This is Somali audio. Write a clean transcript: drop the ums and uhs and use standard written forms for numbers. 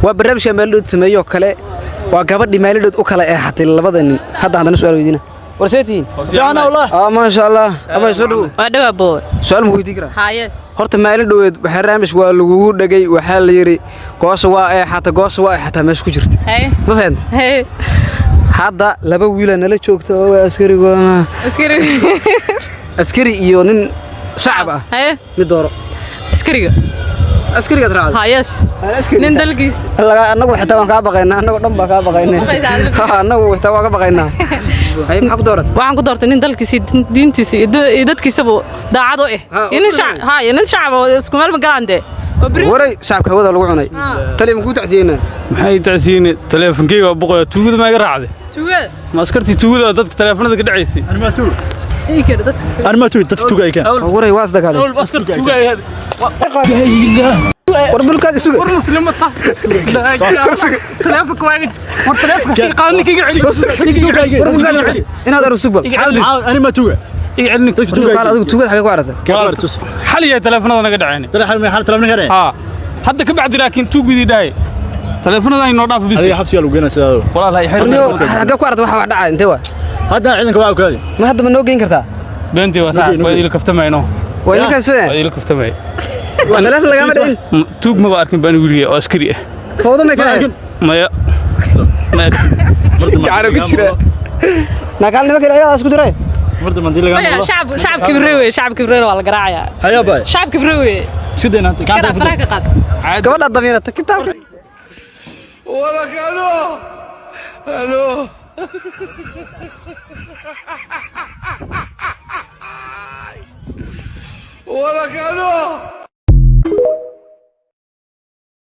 وبرنامج مالود سميه وكله وقبل مالود وكله حتى اللبضن هذا عندنا سؤال ويدينا ورسيتين أنا والله ما شاء الله أبا يسودو وادو أبو سؤال مهودي كره هايس horta maalin dhoweed barnaamij waa lagu dhagay waxa la yiri goos waa xataa meesh ku jirta ma fahant hadda laba wiil nala joogto oo askari iyo nin shacab ah mid dooro askariga taraad هايس nin dalkiis anagu xitaa waan ka baqaynaa anagu dhan baa ka baqaynaa anagu xitaa waan ka baqaynaa ay maxaa ku dooratay waxaan ku doortay nin dalkiisa diintiisa iyo dadkiisaba daacad u ah nin shacab oo isku meel ma galaande waray shacabka wada lagu cunay taliya ku tacsiinaa maxay tacsiin taleefankeyga boqol tuugada ma iga raacday tuugada ma askarti tuugada dadka taleefanada ka dhacaysay أنا ما توي تتوقع كان waray waas dagaal askar tuugada warbilkaad isugu war muslim ta taleefanka waa war taleefanka qaanniga iga celi inaad arusug bal أنا ما توي iga celin qaal adigu tuugada xaga ku aragtay xaliya taleefanada naga dhacayna ترى حال تلفنا كده ها hadda ka bacdi laakiin tuugidii dhaay taleefanada ay noo dhaaf bis هذه حبس يلا وجينا سيدا walaalahay xaga ku aragtay waxa dhacay intee waa هذا عندك واقع كذي ma hadda ma noo geyn kartaa beentii waa sax way ila kaftamayno waa ninka soo way ila kaftamay taleefan laga ma dhicin tuug ma arkin baan wiliye oo askari ah fawdo ma kala maya gaaro ku jira naqal nima kale ayaa isku diray مرد من دي لقى شعب كبريوي waa la garaacayaa هيا باي شعب كبريوي سيدنا أنت كان faraaka qaad gabadha damiinada kitaabka ولا كانوا الو ولا كانوا